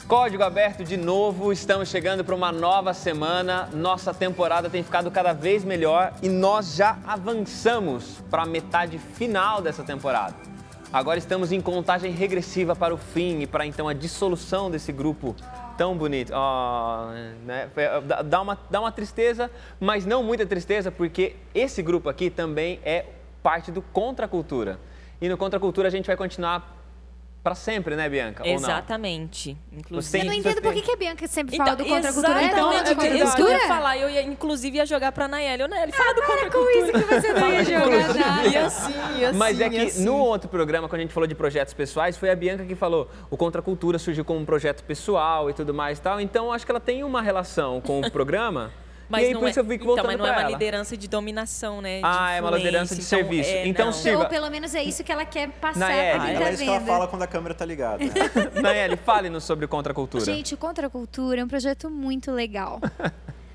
Código aberto de novo, estamos chegando para uma nova semana, nossa temporada tem ficado cada vez melhor e nós já avançamos para a metade final dessa temporada. Agora estamos em contagem regressiva para o fim e para então a dissolução desse grupo tão bonito. Né? Dá uma tristeza, mas não muita tristeza, porque esse grupo aqui também é parte do Contracultura. E no Contracultura a gente vai continuar para sempre, né, Bianca? Exatamente. Inclusive, eu não entendo por que a Bianca sempre fala do Contracultura. Isso que eu ia falar. Eu ia, inclusive, ia jogar pra Nayeli. Ô, Nayeli, fala do Contracultura. Com isso que você não ia jogar nada. E assim. Mas é que no outro programa, quando a gente falou de projetos pessoais, foi a Bianca que falou, o Contracultura surgiu como um projeto pessoal e tudo mais e tal. Então, acho que ela tem uma relação com o programa. Mas e aí, não por isso eu fico voltando mas não é uma ela. liderança de dominação, né? É uma liderança de serviço. Então, Ou pelo menos é isso que ela quer passar Nayeli, pra quem tá é isso que ela vendo. fala quando a câmera tá ligada. Nayeli, fale-nos sobre o Contracultura. Gente, o Contracultura é um projeto muito legal.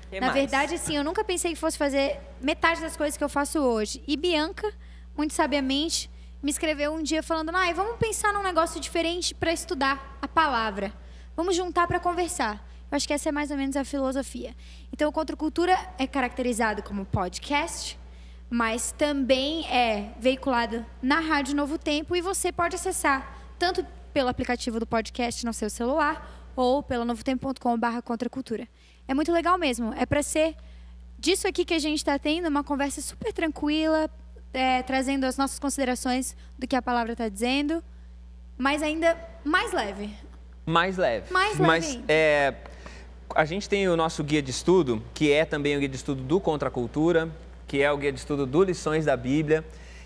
Que Na mais? verdade, assim, eu nunca pensei que fosse fazer metade das coisas que eu faço hoje. E Bianca, muito sabiamente, me escreveu um dia falando, vamos pensar num negócio diferente para estudar a palavra. Vamos juntar para conversar. Eu acho que essa é mais ou menos a filosofia. Então, o Contracultura é caracterizado como podcast, mas também é veiculado na Rádio Novo Tempo e você pode acessar tanto pelo aplicativo do podcast no seu celular ou pelo novotempo.com/contracultura. É muito legal mesmo. É para ser disso aqui que a gente está tendo, uma conversa super tranquila, trazendo as nossas considerações do que a palavra está dizendo, mas ainda mais leve. Mais leve. Mais leve Mas ainda. a gente tem o nosso guia de estudo, que é também o guia de estudo do Contracultura, que é o guia de estudo do Lições da Bíblia.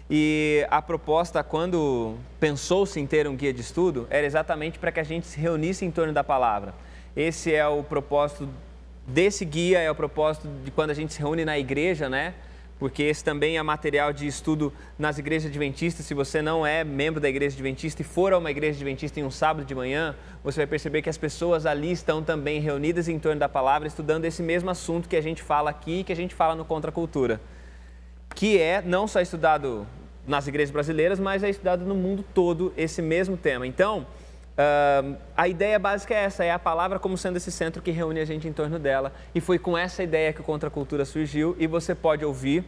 E a proposta, quando pensou-se em ter um guia de estudo, era exatamente para que a gente se reunisse em torno da palavra. Esse é o propósito desse guia, é o propósito de quando a gente se reúne na igreja, né? Porque esse também é material de estudo nas igrejas adventistas. Se você não é membro da igreja adventista e for a uma igreja adventista em um sábado de manhã, você vai perceber que as pessoas ali estão também reunidas em torno da palavra, estudando esse mesmo assunto que a gente fala aqui e que a gente fala no Contracultura, que é não só estudado nas igrejas brasileiras, mas é estudado no mundo todo esse mesmo tema. Então, a ideia básica é essa, é a palavra como sendo esse centro que reúne a gente em torno dela. E foi com essa ideia que o Contracultura surgiu e você pode ouvir,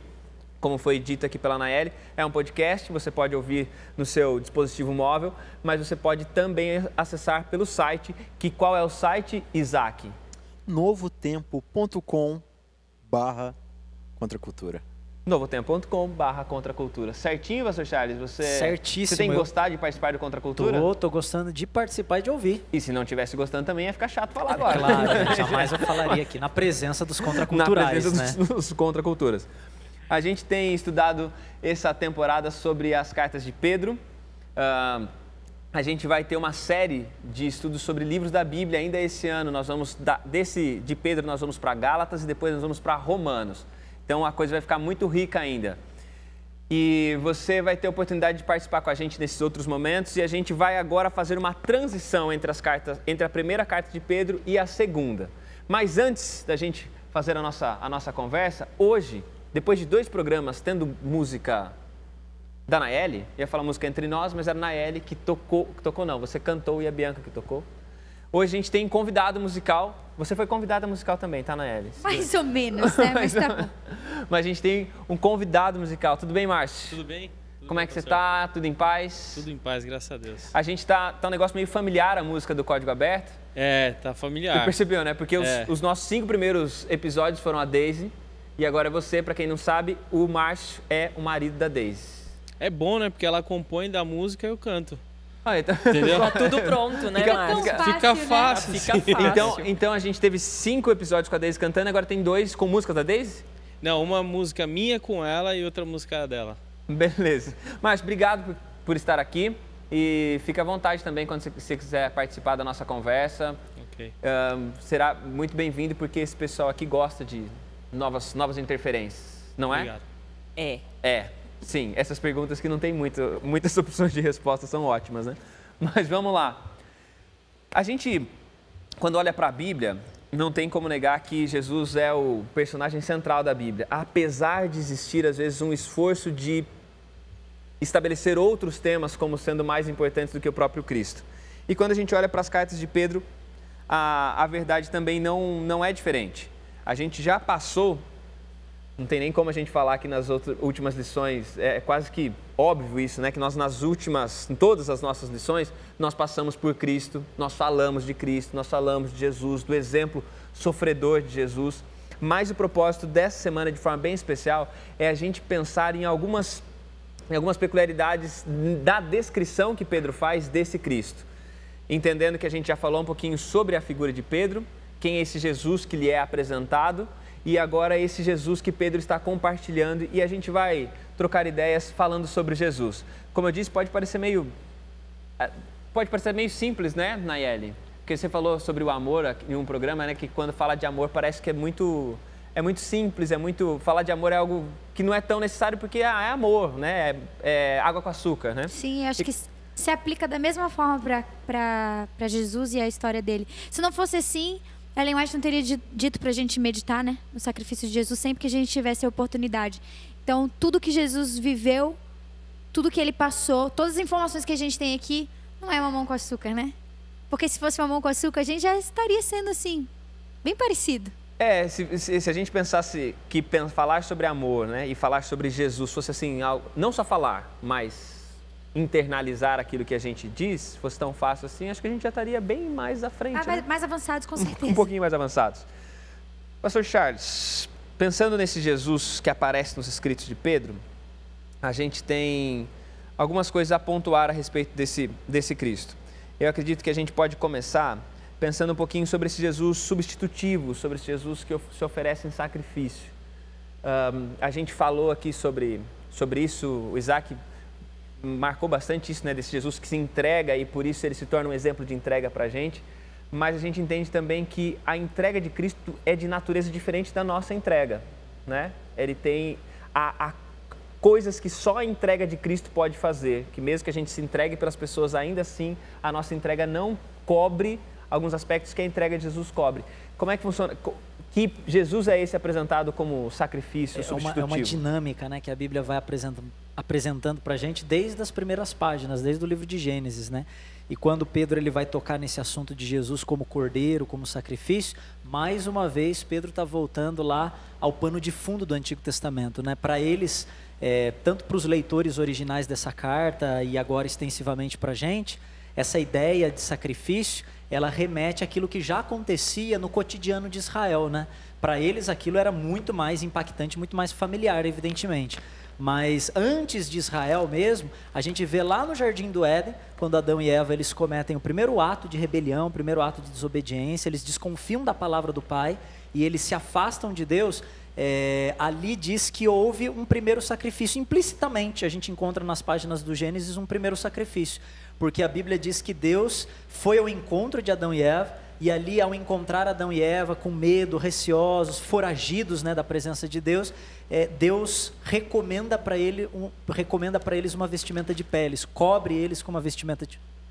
como foi dito aqui pela Nayeli, é um podcast, você pode ouvir no seu dispositivo móvel, mas você pode também acessar pelo site, que qual é o site, Isaac? novotempo.com/contracultura. novotempo.com/contracultura. Certinho, pastor Charles? Certíssimo. Você tem gostado de participar do Contracultura? Tô gostando de participar e de ouvir. E se não tivesse gostando também ia ficar chato falar agora. Claro, né? Jamais eu falaria aqui, na presença dos contraculturais, Na presença dos contraculturas. A gente tem estudado essa temporada sobre as cartas de Pedro. A gente vai ter uma série de estudos sobre livros da Bíblia ainda esse ano. Nós vamos de Pedro nós vamos para Gálatas e depois nós vamos para Romanos. Então a coisa vai ficar muito rica ainda. E você vai ter a oportunidade de participar com a gente nesses outros momentos e a gente vai agora fazer uma transição entre as cartas, entre a primeira carta de Pedro e a segunda. Mas antes da gente fazer a nossa conversa, hoje, depois de 2 programas tendo música da Nayeli, ia falar música entre nós, mas era a Nayeli que tocou não, você cantou e a Bianca que tocou. Hoje a gente tem convidado musical. Você foi convidada musical também, tá, Nayeli? Mais ou menos, né? Mas tá bom. Mas a gente tem um convidado musical. Tudo bem, Márcio? Tudo bem? Como é que você tá? Tudo em paz? Tudo em paz, graças a Deus. A gente tá um negócio meio familiar a música do Código Aberto. Tá familiar. Você percebeu, né? Porque os nossos 5 primeiros episódios foram a Daisy. E agora é você, pra quem não sabe, o Márcio é o marido da Daisy. É bom, né? Porque ela compõe da música e eu canto. Então... Entendeu? Tá tudo pronto, né, Márcio? Fica fácil. Fica fácil. Então a gente teve 5 episódios com a Daisy cantando, agora tem 2 com música da Daisy? Não, uma música minha com ela e outra música dela. Beleza. Márcio, obrigado por estar aqui e fica à vontade também quando você quiser participar da nossa conversa. Ok. Será muito bem-vindo porque esse pessoal aqui gosta de novas interferências, não é? Obrigado. Sim, essas perguntas que não tem muitas opções de resposta são ótimas, né? Mas vamos lá. A gente, quando olha para a Bíblia, não tem como negar que Jesus é o personagem central da Bíblia, apesar de existir, às vezes, um esforço de estabelecer outros temas como sendo mais importantes do que o próprio Cristo. E quando a gente olha para as cartas de Pedro, a verdade também não é diferente. A gente já passou, não tem nem como a gente falar aqui nas últimas lições, é quase que óbvio isso, né? Que nós em todas as nossas lições, nós passamos por Cristo, nós falamos de Cristo, nós falamos de Jesus, do exemplo sofredor de Jesus. Mas o propósito dessa semana, de forma bem especial, é a gente pensar em algumas peculiaridades da descrição que Pedro faz desse Cristo. Entendendo que a gente já falou um pouquinho sobre a figura de Pedro, quem é esse Jesus que lhe é apresentado, e agora esse Jesus que Pedro está compartilhando, e a gente vai trocar ideias falando sobre Jesus. Como eu disse, pode parecer meio simples, né, Nayeli? Porque você falou sobre o amor em um programa, né, que quando fala de amor parece que é muito simples, falar de amor é algo que não é tão necessário porque é amor, né, é água com açúcar, né? Sim, acho que se aplica da mesma forma para Jesus e a história dele. Se não fosse assim, Ellen White não teria dito para a gente meditar, né, no sacrifício de Jesus sempre que a gente tivesse a oportunidade. Então, tudo que Jesus viveu, tudo que ele passou, todas as informações que a gente tem aqui, não é mamão com açúcar, né? Porque se fosse mamão com açúcar, a gente já estaria sendo assim, bem parecido. Se a gente pensasse que falar sobre amor, né, e falar sobre Jesus fosse assim, não só falar, mas internalizar aquilo que a gente diz, fosse tão fácil assim, acho que a gente já estaria bem mais à frente. Né? Mais avançados, com certeza. Um pouquinho mais avançados. Pastor Charles, pensando nesse Jesus que aparece nos escritos de Pedro, a gente tem algumas coisas a pontuar a respeito desse Cristo. Eu acredito que a gente pode começar pensando um pouquinho sobre esse Jesus substitutivo, sobre esse Jesus que se oferece em sacrifício. A gente falou aqui sobre isso, o Isaac marcou bastante isso, né, desse Jesus que se entrega e por isso ele se torna um exemplo de entrega para a gente, mas a gente entende também que a entrega de Cristo é de natureza diferente da nossa entrega, né? Ele tem coisas que só a entrega de Cristo pode fazer, que mesmo que a gente se entregue pelas pessoas, ainda assim a nossa entrega não cobre alguns aspectos que a entrega de Jesus cobre. Como é que funciona? Que Jesus é esse apresentado como sacrifício substitutivo? É uma dinâmica, né, que a Bíblia vai apresentando para a gente desde as primeiras páginas, desde o livro de Gênesis, né? E quando Pedro ele vai tocar nesse assunto de Jesus como cordeiro, como sacrifício, mais uma vez Pedro está voltando lá ao pano de fundo do Antigo Testamento, né? Para eles, tanto para os leitores originais dessa carta e agora extensivamente para a gente, essa ideia de sacrifício, ela remete àquilo que já acontecia no cotidiano de Israel, né? Para eles aquilo era muito mais impactante, muito mais familiar, evidentemente. Mas antes de Israel mesmo, a gente vê lá no Jardim do Éden, quando Adão e Eva eles cometem o primeiro ato de rebelião, o primeiro ato de desobediência, eles desconfiam da palavra do Pai e eles se afastam de Deus. Ali diz que houve um primeiro sacrifício, implicitamente a gente encontra nas páginas do Gênesis um primeiro sacrifício, porque a Bíblia diz que Deus foi ao encontro de Adão e Eva, e ali ao encontrar Adão e Eva com medo, receosos, foragidos, né, da presença de Deus, Deus recomenda para eles uma vestimenta de peles, cobre eles com uma vestimenta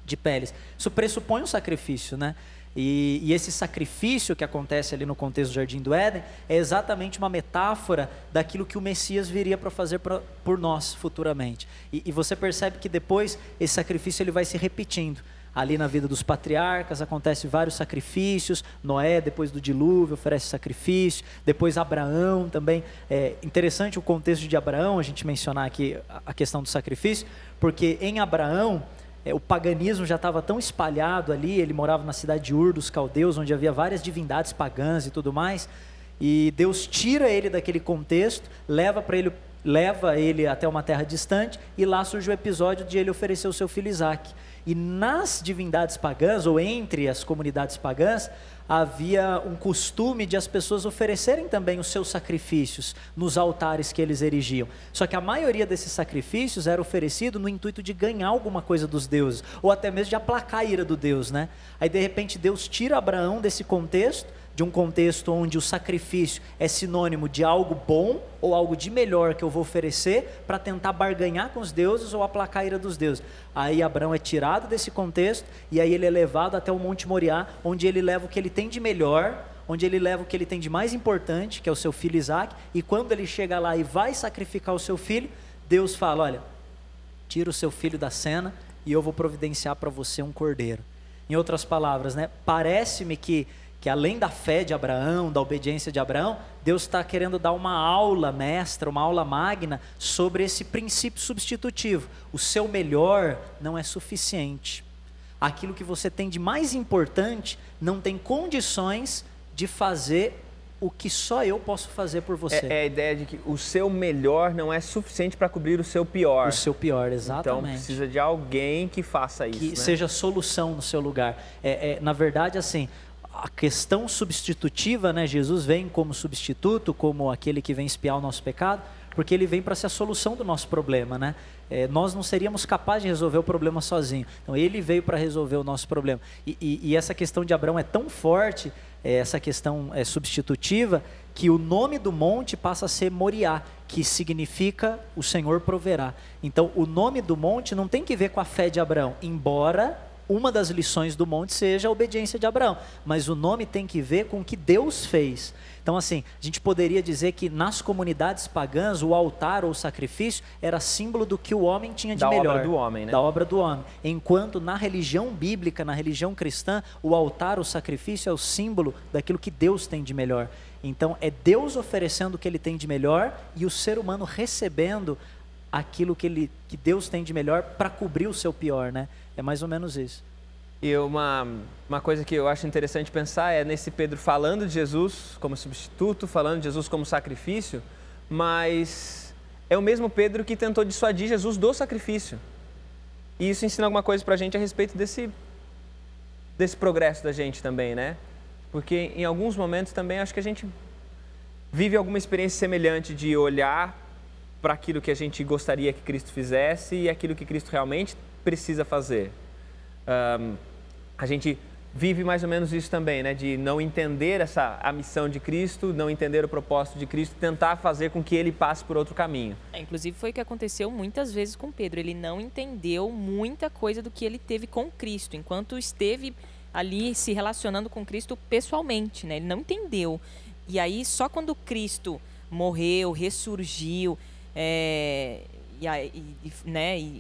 de peles. Isso pressupõe um sacrifício, né? E esse sacrifício que acontece ali no contexto do Jardim do Éden é exatamente uma metáfora daquilo que o Messias viria para fazer por nós futuramente. E você percebe que depois esse sacrifício ele vai se repetindo. Ali na vida dos patriarcas acontecem vários sacrifícios. Noé, depois do dilúvio, oferece sacrifício. Depois Abraão também. É interessante o contexto de Abraão, a gente mencionar aqui a questão do sacrifício, porque em Abraão o paganismo já estava tão espalhado ali, ele morava na cidade de Ur dos Caldeus, onde havia várias divindades pagãs e tudo mais, e Deus tira ele daquele contexto, leva ele até uma terra distante, e lá surge o episódio de ele oferecer o seu filho Isaac. E nas divindades pagãs, ou entre as comunidades pagãs, havia um costume de as pessoas oferecerem também os seus sacrifícios nos altares que eles erigiam. Só que a maioria desses sacrifícios era oferecido no intuito de ganhar alguma coisa dos deuses, ou até mesmo de aplacar a ira do Deus, né? Aí de repente Deus tira Abraão desse contexto, de um contexto onde o sacrifício é sinônimo de algo bom ou algo de melhor que eu vou oferecer para tentar barganhar com os deuses ou aplacar a ira dos deuses. Aí Abraão é tirado desse contexto e aí ele é levado até o Monte Moriá, onde ele leva o que ele tem de melhor, onde ele leva o que ele tem de mais importante, que é o seu filho Isaac, e quando ele chega lá e vai sacrificar o seu filho, Deus fala, olha, tira o seu filho da cena e eu vou providenciar para você um cordeiro. Em outras palavras, né? Parece-me que além da fé de Abraão, da obediência de Abraão, Deus está querendo dar uma aula mestra, uma aula magna sobre esse princípio substitutivo. O seu melhor não é suficiente. Aquilo que você tem de mais importante não tem condições de fazer o que só eu posso fazer por você. É a ideia de que o seu melhor não é suficiente para cobrir o seu pior. O seu pior, exatamente. Então precisa de alguém que faça isso. Que seja solução no seu lugar. Na verdade, assim, a questão substitutiva, né? Jesus vem como substituto, como aquele que vem expiar o nosso pecado, porque ele vem para ser a solução do nosso problema, né? Nós não seríamos capazes de resolver o problema sozinho. Então ele veio para resolver o nosso problema. E essa questão de Abraão é tão forte, essa questão substitutiva, que o nome do monte passa a ser Moriá, que significa o Senhor proverá. Então o nome do monte não tem que ver com a fé de Abraão, embora uma das lições do monte seja a obediência de Abraão, mas o nome tem que ver com o que Deus fez. Então assim, a gente poderia dizer que nas comunidades pagãs o altar ou o sacrifício era símbolo do que o homem tinha de melhor. Da obra do homem, né? Da obra do homem. Enquanto na religião bíblica, na religião cristã, o altar, o sacrifício é o símbolo daquilo que Deus tem de melhor. Então é Deus oferecendo o que ele tem de melhor e o ser humano recebendo aquilo que Deus tem de melhor para cobrir o seu pior, né? É mais ou menos isso. E uma coisa que eu acho interessante pensar é nesse Pedro falando de Jesus como substituto, falando de Jesus como sacrifício, mas é o mesmo Pedro que tentou dissuadir Jesus do sacrifício. E isso ensina alguma coisa para a gente a respeito desse progresso da gente também, né? Porque em alguns momentos também acho que a gente vive alguma experiência semelhante de olhar para aquilo que a gente gostaria que Cristo fizesse e aquilo que Cristo realmente precisa fazer. A gente vive mais ou menos isso também, né? De não entender a missão de Cristo, não entender o propósito de Cristo, tentar fazer com que ele passe por outro caminho. Inclusive foi o que aconteceu muitas vezes com Pedro. Ele não entendeu muita coisa do que ele teve com Cristo, enquanto esteve ali se relacionando com Cristo pessoalmente, né? Ele não entendeu. E aí só quando Cristo morreu, ressurgiu,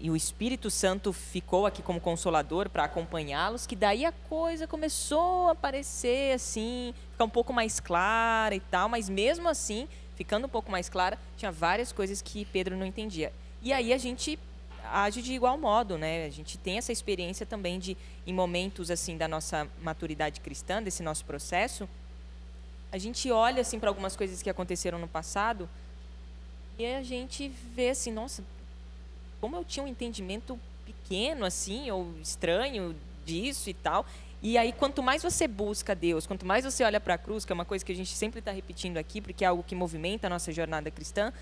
e o Espírito Santo ficou aqui como consolador para acompanhá-los, que daí a coisa começou a aparecer assim, ficar um pouco mais clara e tal, mas mesmo assim, ficando um pouco mais clara, tinha várias coisas que Pedro não entendia. E aí a gente age de igual modo, né? A gente tem essa experiência também de, em momentos assim da nossa maturidade cristã, desse nosso processo, a gente olha assim para algumas coisas que aconteceram no passado e a gente vê assim, nossa, como eu tinha um entendimento pequeno assim, ou estranho disso e tal. E aí, quanto mais você busca Deus, quanto mais você olha para a cruz, que é uma coisa que a gente sempre está repetindo aqui, porque é algo que movimenta a nossa jornada cristã,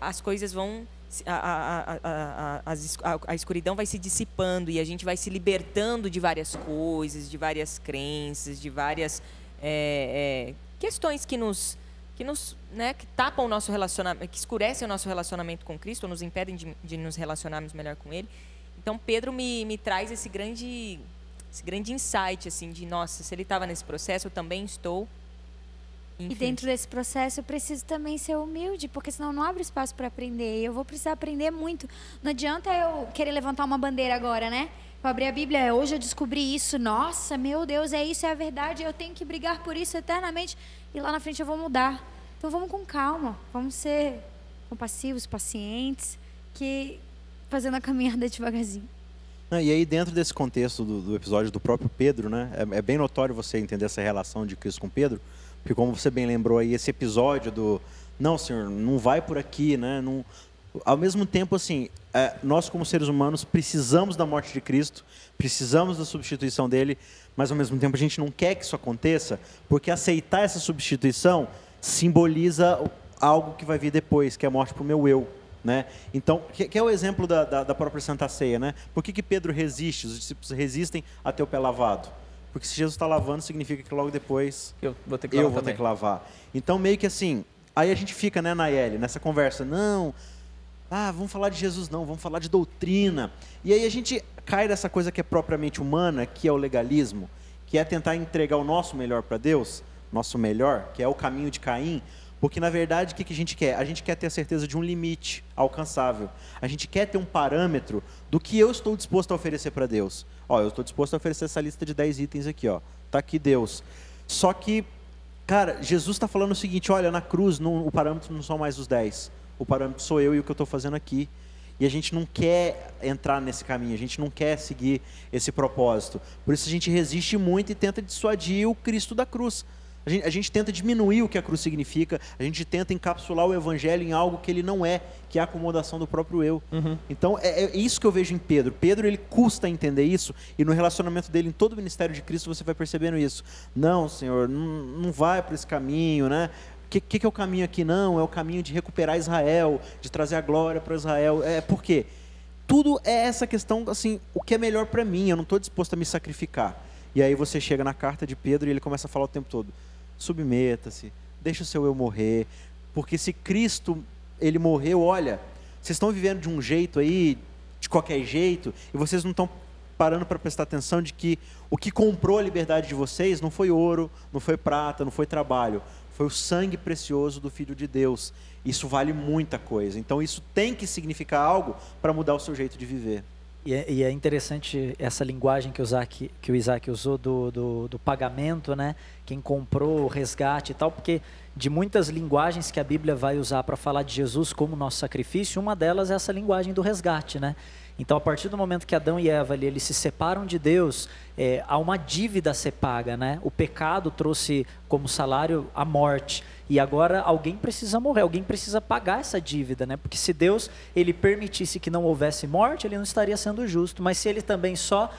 as coisas vão... A escuridão vai se dissipando e a gente vai se libertando de várias coisas, de várias crenças, de várias questões que que tapam o nosso relacionamento, que escurecem o nosso relacionamento com Cristo, ou nos impedem de nos relacionarmos melhor com Ele. Então Pedro me traz esse grande insight assim de, nossa, se ele estava nesse processo, eu também estou. Enfim. E dentro desse processo eu preciso também ser humilde, porque senão não abre espaço para aprender. E eu vou precisar aprender muito. Não adianta eu querer levantar uma bandeira agora, né? Eu abrir a Bíblia, hoje eu descobri isso, nossa, meu Deus, isso, é a verdade, eu tenho que brigar por isso eternamente, e lá na frente eu vou mudar. Então vamos com calma, vamos ser compassivos, pacientes, fazendo a caminhada devagarzinho. E aí, dentro desse contexto do episódio do próprio Pedro, né, é bem notório você entender essa relação de Cristo com Pedro, porque como você bem lembrou aí, esse episódio do, não, Senhor, não vai por aqui, né, não... Ao mesmo tempo, assim, nós como seres humanos precisamos da morte de Cristo, precisamos da substituição dele, mas ao mesmo tempo a gente não quer que isso aconteça, porque aceitar essa substituição simboliza algo que vai vir depois, que é a morte para o meu eu, né? Então, que é o exemplo da própria Santa Ceia, né? Por que Pedro resiste, os discípulos resistem a ter o pé lavado? Porque se Jesus está lavando, significa que logo depois eu vou ter que lavar. Então, meio que assim, aí a gente fica, né, Nayeli, nessa conversa, não... vamos falar de Jesus não, vamos falar de doutrina. E aí a gente cai nessa coisa que é propriamente humana, que é o legalismo, que é tentar entregar o nosso melhor para Deus, nosso melhor, que é o caminho de Caim, Porque, na verdade, o que a gente quer? A gente quer ter a certeza de um limite alcançável. A gente quer ter um parâmetro do que eu estou disposto a oferecer para Deus. Ó, eu estou disposto a oferecer essa lista de 10 itens aqui, ó. Tá aqui Deus. Só que, cara, Jesus está falando o seguinte, olha, na cruz o parâmetro não são mais os 10. O parâmetro sou eu e o que eu estou fazendo aqui. E a gente não quer entrar nesse caminho, a gente não quer seguir esse propósito. Por isso a gente resiste muito e tenta dissuadir o Cristo da cruz. A gente tenta diminuir o que a cruz significa, a gente tenta encapsular o evangelho em algo que ele não é, que é a acomodação do próprio eu. Então é isso que eu vejo em Pedro. Pedro, ele custa entender isso, e no relacionamento dele, em todo o ministério de Cristo, você vai percebendo isso. Não, Senhor, não vai por esse caminho, né? O que é o caminho aqui? Não, é o caminho de recuperar Israel, de trazer a glória para Israel. Por quê? Tudo é essa questão, assim, o que é melhor para mim, eu não estou disposto a me sacrificar. E aí você chega na carta de Pedro e ele começa a falar o tempo todo, submeta-se, deixa o seu eu morrer, porque se Cristo, ele morreu, olha, vocês estão vivendo de um jeito aí, de qualquer jeito, e vocês não estão parando para prestar atenção de que o que comprou a liberdade de vocês não foi ouro, não foi prata, não foi trabalho, foi o sangue precioso do Filho de Deus. Isso vale muita coisa, então isso tem que significar algo para mudar o seu jeito de viver. E é interessante essa linguagem que o Isaac usou do pagamento, né? Quem comprou, o resgate e tal, porque de muitas linguagens que a Bíblia vai usar para falar de Jesus como nosso sacrifício, uma delas é essa linguagem do resgate, né? Então, a partir do momento que Adão e Eva ali, eles se separam de Deus, há uma dívida a ser paga, né? O pecado trouxe como salário a morte. E agora alguém precisa morrer, alguém precisa pagar essa dívida, né? Porque se Deus ele permitisse que não houvesse morte, ele não estaria sendo justo. Mas se ele também só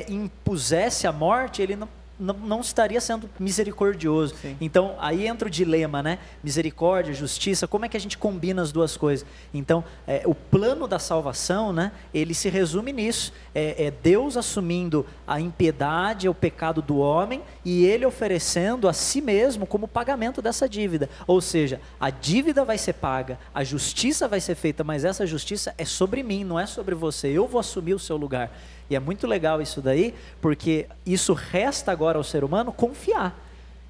impusesse a morte, ele não estaria sendo misericordioso. Sim. Então, aí entra o dilema, né? Misericórdia, justiça, como é que a gente combina as duas coisas? Então, o plano da salvação, né? Ele se resume nisso. É Deus assumindo a impiedade, o pecado do homem, e ele oferecendo a si mesmo como pagamento dessa dívida. Ou seja, a dívida vai ser paga, a justiça vai ser feita, mas essa justiça é sobre mim, não é sobre você. Eu vou assumir o seu lugar. E é muito legal isso daí, porque isso resta agora ao ser humano confiar.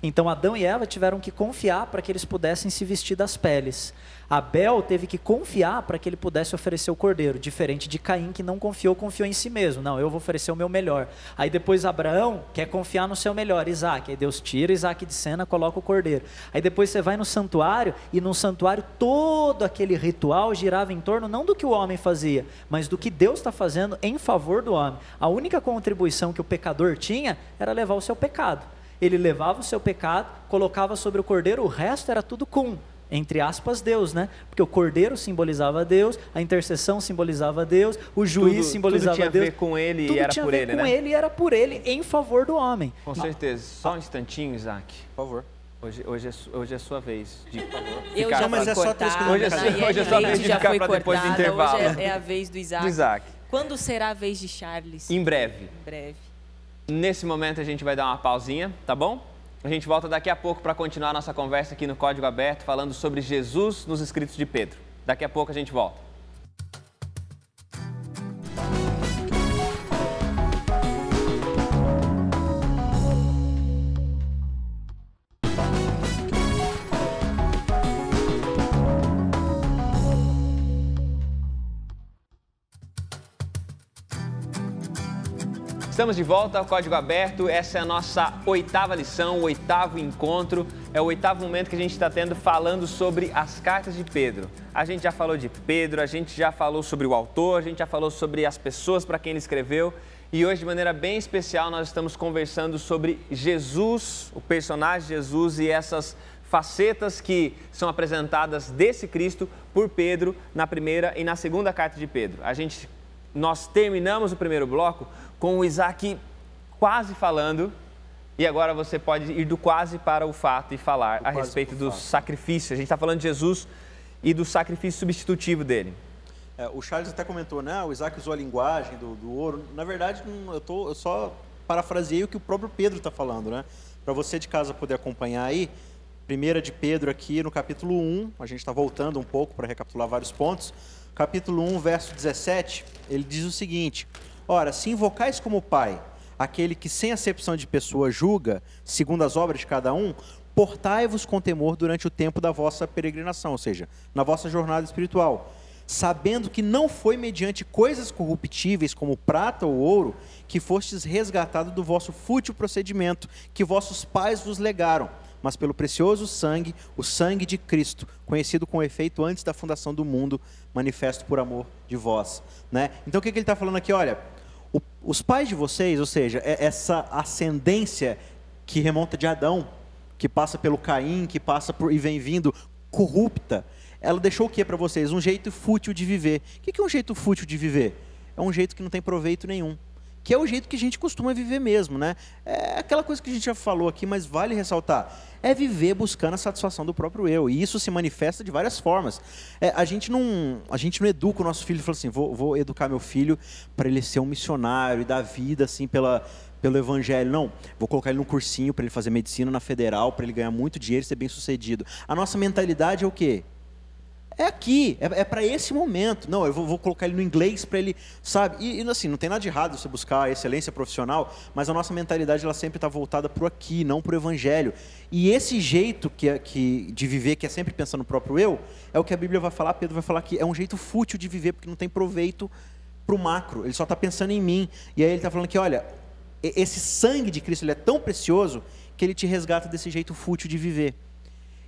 Então Adão e Eva tiveram que confiar para que eles pudessem se vestir das peles. Abel teve que confiar para que ele pudesse oferecer o cordeiro, diferente de Caim, que não confiou em si mesmo. Não, eu vou oferecer o meu melhor. Aí depois Abraão quer confiar no seu melhor, Isaac. Aí Deus tira Isaac de cena, coloca o cordeiro. Aí depois você vai no santuário, e no santuário todo aquele ritual girava em torno não do que o homem fazia, mas do que Deus está fazendo em favor do homem. A única contribuição que o pecador tinha era levar o seu pecado. Ele levava o seu pecado, colocava sobre o cordeiro, o resto era tudo entre aspas, Deus, né? Porque o cordeiro simbolizava Deus, a intercessão simbolizava Deus, o juiz simbolizava Deus. Tudo tinha a ver com ele e era por ele, né? Tudo tinha a ver com ele e era por ele, em favor do homem. Com certeza. Só um instantinho, Isaac. Por favor. Hoje é sua vez. Por favor. Eu já mas é só 3 minutos. Hoje é sua vez de ficar para depois do intervalo. Hoje é a vez do Isaac. Quando será a vez de Charles? Em breve. Em breve. Nesse momento a gente vai dar uma pausinha, tá bom? A gente volta daqui a pouco para continuar a nossa conversa aqui no Código Aberto, falando sobre Jesus nos escritos de Pedro. Daqui a pouco a gente volta. Estamos de volta ao Código Aberto, essa é a nossa 8ª lição, o 8º encontro, é o 8º momento que a gente está tendo falando sobre as cartas de Pedro. A gente já falou de Pedro, a gente já falou sobre o autor, a gente já falou sobre as pessoas para quem ele escreveu, e hoje de maneira bem especial nós estamos conversando sobre Jesus, o personagem Jesus e essas facetas que são apresentadas desse Cristo por Pedro na primeira e na segunda carta de Pedro. Nós terminamos o primeiro bloco com o Isaac quase falando, e agora você pode ir do quase para o fato e falar a respeito do sacrifício. A gente está falando de Jesus e do sacrifício substitutivo dele. O Charles até comentou, né? O Isaac usou a linguagem do ouro. Na verdade, eu só parafraseei o que o próprio Pedro está falando, né? Para você de casa poder acompanhar aí, 1 de Pedro aqui no capítulo 1, a gente está voltando um pouco para recapitular vários pontos. Capítulo 1, verso 17, ele diz o seguinte: ora, se invocais como Pai aquele que sem acepção de pessoa julga, segundo as obras de cada um, portai-vos com temor durante o tempo da vossa peregrinação, ou seja, na vossa jornada espiritual, sabendo que não foi mediante coisas corruptíveis como prata ou ouro que fostes resgatados do vosso fútil procedimento que vossos pais vos legaram, mas pelo precioso sangue, o sangue de Cristo, conhecido com efeito antes da fundação do mundo, manifesto por amor de vós. Né? Então o que ele está falando aqui? Olha, os pais de vocês, ou seja, essa ascendência que remonta de Adão, que passa pelo Caim, que passa por e vem vindo corrupta, ela deixou o que para vocês? Um jeito fútil de viver. O que é um jeito fútil de viver? É um jeito que não tem proveito nenhum. Que é o jeito que a gente costuma viver mesmo, né? É aquela coisa que a gente já falou aqui, mas vale ressaltar. É viver buscando a satisfação do próprio eu. E isso se manifesta de várias formas. A gente não educa o nosso filho e fala assim, vou educar meu filho para ele ser um missionário e dar vida assim pelo evangelho. Não, vou colocar ele num cursinho para ele fazer medicina na federal, para ele ganhar muito dinheiro e ser bem sucedido. A nossa mentalidade é o quê? É aqui, é para esse momento. Não, eu vou colocar ele no inglês para ele, sabe? E assim, não tem nada de errado você buscar a excelência profissional, mas a nossa mentalidade ela sempre está voltada para o aqui, não para o evangelho. E esse jeito de viver, que é sempre pensando no próprio eu, é o que a Bíblia vai falar, Pedro vai falar que é um jeito fútil de viver, porque não tem proveito para o macro, ele só está pensando em mim. E aí ele está falando que, olha, esse sangue de Cristo ele é tão precioso que ele te resgata desse jeito fútil de viver.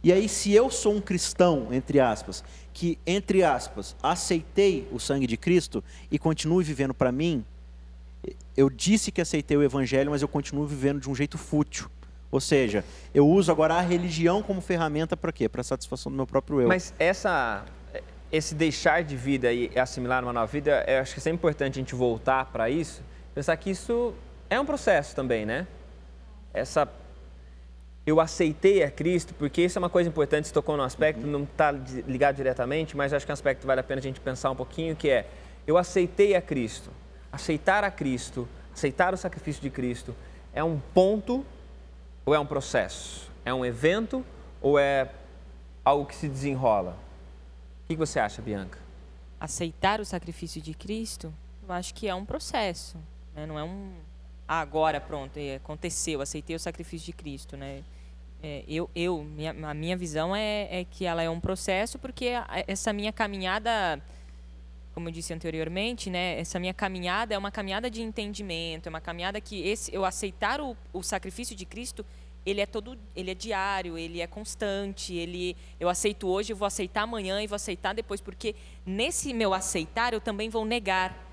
E aí, se eu sou um cristão, entre aspas, que, entre aspas, aceitei o sangue de Cristo e continuo vivendo para mim, eu disse que aceitei o evangelho, mas eu continuo vivendo de um jeito fútil. Ou seja, eu uso agora a religião como ferramenta para quê? Para a satisfação do meu próprio eu. Mas esse deixar de vida e assimilar uma nova vida, eu acho que é sempre importante a gente voltar para isso, pensar que isso é um processo também, né? Eu aceitei a Cristo, porque isso é uma coisa importante, você tocou num aspecto, não está ligado diretamente, mas acho que é um aspecto que vale a pena a gente pensar um pouquinho, que é, eu aceitei a Cristo. Aceitar a Cristo, aceitar o sacrifício de Cristo, é um ponto ou é um processo? É um evento ou é algo que se desenrola? O que você acha, Bianca? Aceitar o sacrifício de Cristo, eu acho que é um processo, né? Não é agora pronto, aconteceu, aceitei o sacrifício de Cristo, né? A minha visão é que ela é um processo, porque essa minha caminhada, como eu disse anteriormente, né? Essa minha caminhada é uma caminhada de entendimento, é uma caminhada que eu aceitar o sacrifício de Cristo, ele é diário, ele é constante, eu aceito hoje, eu vou aceitar amanhã e vou aceitar depois, porque nesse meu aceitar eu também vou negar.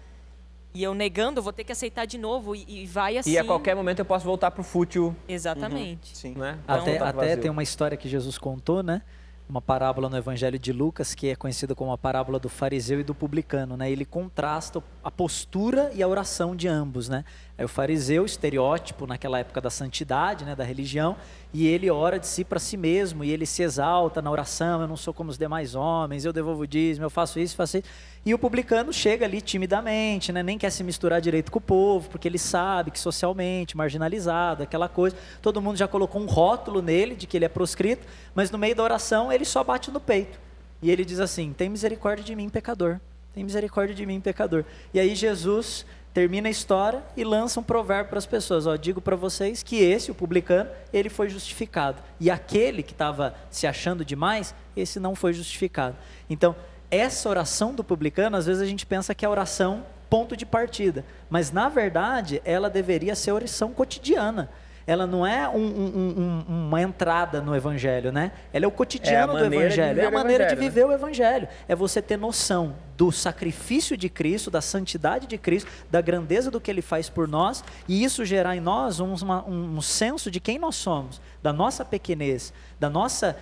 E eu negando, eu vou ter que aceitar de novo e vai assim. E a qualquer momento eu posso voltar para o fútil. Exatamente. Sim. Né? Até tem uma história que Jesus contou, né? Uma parábola no Evangelho de Lucas, que é conhecida como a parábola do fariseu e do publicano, né? Ele contrasta a postura e a oração de ambos, né? Aí o fariseu, estereótipo naquela época da santidade, né, da religião, e ele ora de si para si mesmo, e ele se exalta na oração, eu não sou como os demais homens, eu devolvo o dízimo, eu faço isso, faço isso. E o publicano chega ali timidamente, né, nem quer se misturar direito com o povo, porque ele sabe que socialmente, marginalizado, aquela coisa, todo mundo já colocou um rótulo nele de que ele é proscrito, mas no meio da oração ele só bate no peito. E ele diz assim, tem misericórdia de mim, pecador. Tem misericórdia de mim, pecador. E aí Jesus termina a história e lança um provérbio para as pessoas. Digo para vocês que esse, o publicano, ele foi justificado. E aquele que estava se achando demais, esse não foi justificado. Então, essa oração do publicano, às vezes a gente pensa que é a oração ponto de partida. Mas, na verdade, ela deveria ser oração cotidiana. Ela não é uma entrada no Evangelho, né? Ela é o cotidiano do Evangelho, é a maneira de viver o Evangelho. É você ter noção do sacrifício de Cristo, da santidade de Cristo, da grandeza do que Ele faz por nós, e isso gerar em nós um senso de quem nós somos, da nossa pequenez, da nossa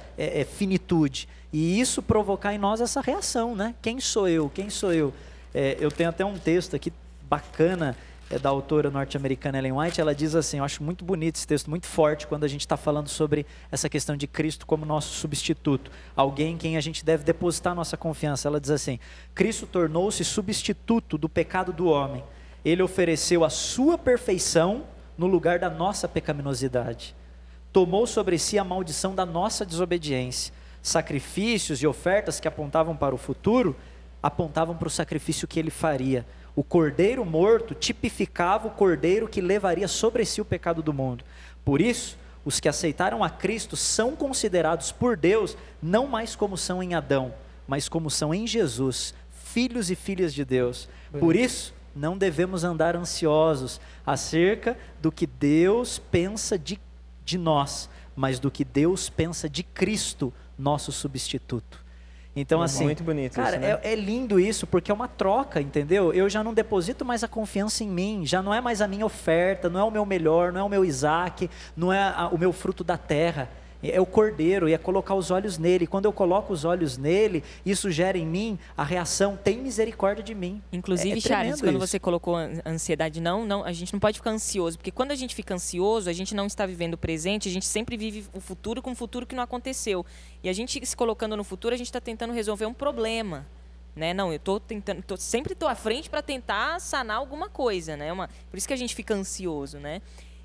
finitude, e isso provocar em nós essa reação, né? Quem sou eu? Quem sou eu? Eu tenho até um texto aqui bacana, da autora norte-americana Ellen White. Ela diz assim, eu acho muito bonito esse texto, muito forte, quando a gente está falando sobre essa questão de Cristo como nosso substituto, alguém em quem a gente deve depositar nossa confiança. Ela diz assim, Cristo tornou-se substituto do pecado do homem, Ele ofereceu a sua perfeição no lugar da nossa pecaminosidade, tomou sobre si a maldição da nossa desobediência, sacrifícios e ofertas que apontavam para o futuro, apontavam para o sacrifício que Ele faria. O cordeiro morto tipificava o cordeiro que levaria sobre si o pecado do mundo. Por isso, Os que aceitaram a Cristo são considerados por Deus não mais como são em Adão, mas como são em Jesus, filhos e filhas de Deus. Por isso, não devemos andar ansiosos acerca do que Deus pensa de nós, mas do que Deus pensa de Cristo, nosso substituto. Então, assim, muito bonito cara, isso, né? é lindo isso, porque é uma troca, entendeu? Eu já não deposito mais a confiança em mim, já não é mais a minha oferta, não é o meu melhor, não é o meu Isaac, não é o meu fruto da terra, é o Cordeiro, e é colocar os olhos nele. Quando eu coloco os olhos nele, isso gera em mim a reação, tem misericórdia de mim. Inclusive, Charles, quando você colocou a ansiedade, a gente não pode ficar ansioso, porque quando a gente fica ansioso, a gente não está vivendo o presente, a gente sempre vive o futuro com um futuro que não aconteceu. E a gente se colocando no futuro, a gente está tentando resolver um problema. Né? Não, eu sempre estou à frente para tentar sanar alguma coisa. Né? Por isso que a gente fica ansioso. Né?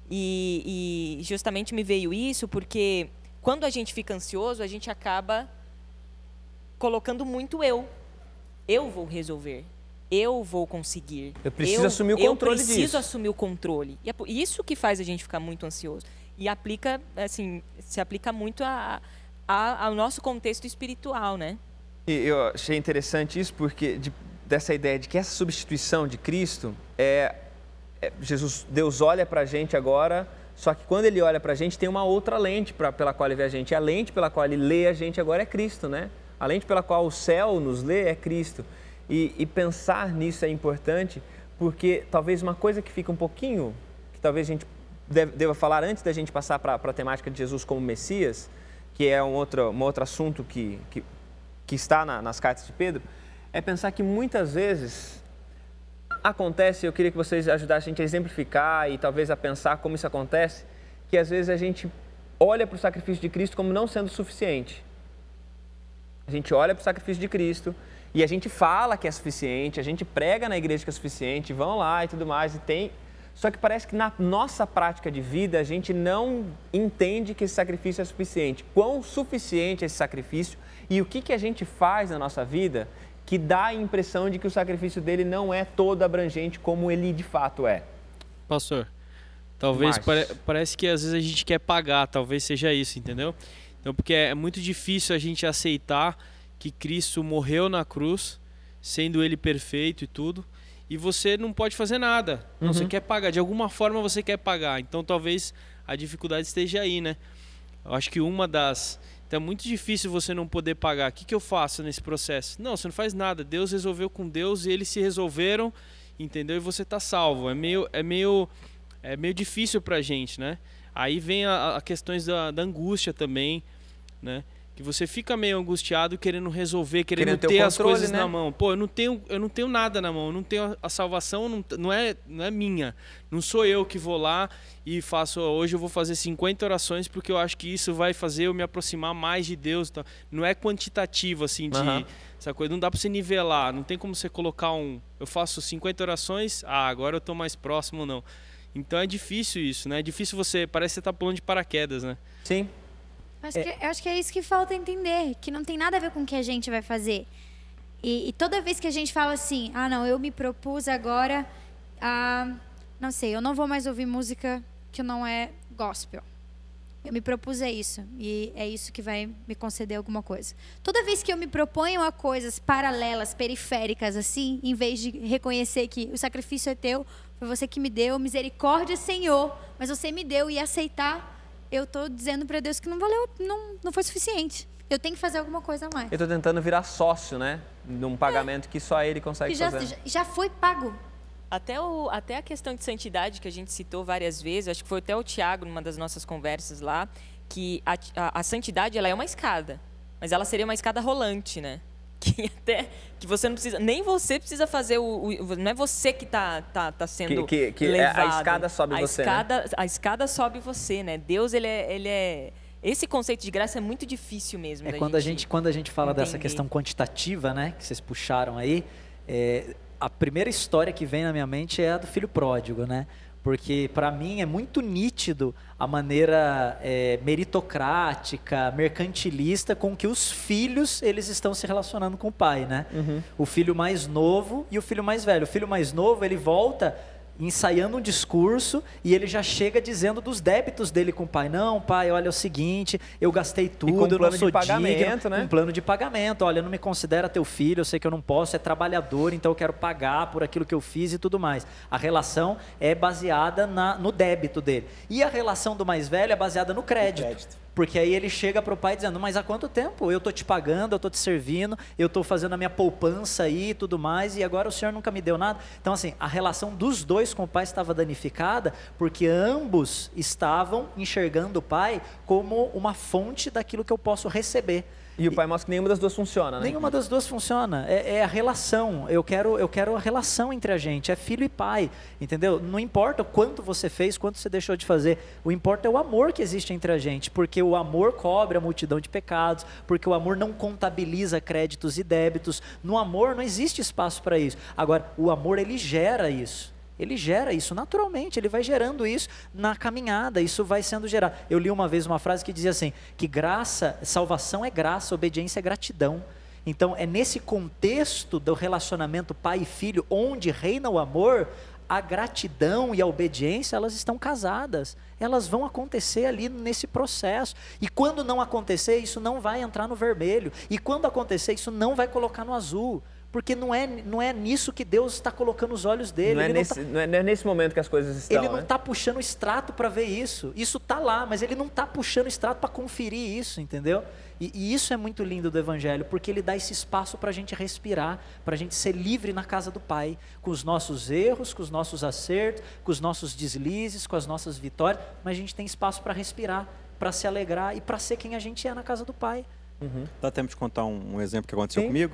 E justamente me veio isso porque quando a gente fica ansioso, a gente acaba colocando muito eu. Eu vou resolver. Eu vou conseguir. Eu preciso assumir o controle disso. Eu preciso assumir o controle. E é isso que faz a gente ficar muito ansioso. E aplica, assim, se aplica muito ao nosso contexto espiritual, né? E eu achei interessante isso porque dessa ideia de que essa substituição de Cristo Deus olha para a gente agora. Só que quando ele olha para a gente, tem uma outra lente pela qual ele vê a gente. E a lente pela qual ele lê a gente agora é Cristo, né? A lente pela qual o céu nos lê é Cristo. E pensar nisso é importante, porque talvez uma coisa que fica um pouquinho, que talvez a gente deva falar antes da gente passar para a temática de Jesus como Messias, que é um outro assunto que está nas cartas de Pedro, é pensar que muitas vezes acontece, eu queria que vocês ajudassem a gente a exemplificar e talvez a pensar como isso acontece, que às vezes a gente olha para o sacrifício de Cristo como não sendo suficiente. A gente olha para o sacrifício de Cristo e a gente fala que é suficiente, a gente prega na igreja que é suficiente, vão lá e tudo mais, só que parece que na nossa prática de vida a gente não entende que esse sacrifício é suficiente. Quão suficiente é esse sacrifício e o que a gente faz na nossa vida que dá a impressão de que o sacrifício dele não é todo abrangente como ele de fato é. Pastor, talvez parece que às vezes a gente quer pagar, talvez seja isso, entendeu? Então, porque é muito difícil a gente aceitar que Cristo morreu na cruz, sendo ele perfeito e tudo, e você não pode fazer nada. Não, você quer pagar, de alguma forma você quer pagar. Então talvez a dificuldade esteja aí, né? Eu acho que então é muito difícil você não poder pagar. O que eu faço nesse processo? Não, você não faz nada. Deus resolveu com Deus e eles se resolveram, entendeu? E você está salvo. É meio difícil pra gente, né? Aí vem a questões da angústia também, né? Que você fica meio angustiado querendo resolver, querendo ter as coisas, né, na mão. Pô, eu não tenho nada na mão, eu não tenho a salvação, não é minha. Não sou eu que vou lá e faço, hoje eu vou fazer 50 orações porque eu acho que isso vai fazer eu me aproximar mais de Deus. Tá? Não é quantitativo, assim, essa coisa. Não dá para você nivelar, não tem como você colocar eu faço 50 orações, agora eu estou mais próximo, não. Então é difícil isso, né? É difícil parece que você está pulando de paraquedas, né? Sim. Eu acho que é isso que falta entender, que não tem nada a ver com o que a gente vai fazer. E toda vez que a gente fala assim, não, eu me propus agora não sei, eu não vou mais ouvir música que não é gospel. Eu me propus a isso, e é isso que vai me conceder alguma coisa. Toda vez que eu me proponho a coisas paralelas, periféricas, assim, em vez de reconhecer que o sacrifício é teu, foi você que me deu, misericórdia, Senhor, mas você me deu, e aceitar, eu estou dizendo para Deus que não valeu, não foi suficiente. Eu tenho que fazer alguma coisa a mais. Eu estou tentando virar sócio, né? Num pagamento que só ele consegue fazer. Já foi pago. Até a questão de santidade que a gente citou várias vezes, acho que foi até o Tiago, numa das nossas conversas lá, que a santidade ela é uma escada, mas ela seria uma escada rolante, né? Que você não precisa, nem você precisa fazer não é você que tá sendo levado. A escada sobe você, né? A escada sobe você, né? Deus, ele é esse conceito de graça é muito difícil mesmo. Quando a gente fala entender dessa questão quantitativa, né? Que vocês puxaram aí, a primeira história que vem na minha mente é a do filho pródigo, né? Porque para mim é muito nítido a maneira meritocrática, mercantilista com que os filhos eles estão se relacionando com o pai, né? O filho mais novo e o filho mais velho. O filho mais novo ele volta ensaiando um discurso e ele já chega dizendo dos débitos dele com o pai. Não, pai, olha, é o seguinte, eu gastei tudo, com eu não sou de pagamento, digno, né? Um plano de pagamento, olha, não me considera teu filho, eu sei que eu não posso, é trabalhador, então eu quero pagar por aquilo que eu fiz e tudo mais. A relação é baseada no débito dele. E a relação do mais velho é baseada no crédito. Porque aí ele chega para o pai dizendo, mas há quanto tempo? Eu estou te pagando, eu estou te servindo, eu estou fazendo a minha poupança aí e tudo mais, e agora o senhor nunca me deu nada. Então assim, a relação dos dois com o pai estava danificada, porque ambos estavam enxergando o pai como uma fonte daquilo que eu posso receber. E o pai mostra que nenhuma das duas funciona, né? Nenhuma das duas funciona. É a relação. Eu quero a relação entre a gente. É filho e pai, entendeu? Não importa o quanto você fez, quanto você deixou de fazer. O importa é o amor que existe entre a gente. Porque o amor cobre a multidão de pecados. Porque o amor não contabiliza créditos e débitos. No amor não existe espaço para isso. Agora, o amor, ele gera isso. Ele gera isso naturalmente, ele vai gerando isso na caminhada, isso vai sendo gerado. Eu li uma vez uma frase que dizia assim, que salvação é graça, obediência é gratidão. Então é nesse contexto do relacionamento pai e filho, onde reina o amor, a gratidão e a obediência, elas estão casadas. Elas vão acontecer ali nesse processo. E quando não acontecer, isso não vai entrar no vermelho. E quando acontecer, isso não vai colocar no azul. Porque não é nisso que Deus está colocando os olhos dele. Não é nesse momento que as coisas estão. Ele não está puxando o extrato para ver isso. Isso está lá, mas ele não está puxando o extrato para conferir isso, entendeu? E isso é muito lindo do Evangelho, porque ele dá esse espaço para a gente respirar, para a gente ser livre na casa do Pai, com os nossos erros, com os nossos acertos, com os nossos deslizes, com as nossas vitórias, mas a gente tem espaço para respirar, para se alegrar e para ser quem a gente é na casa do Pai. Dá tempo de contar um exemplo que aconteceu comigo?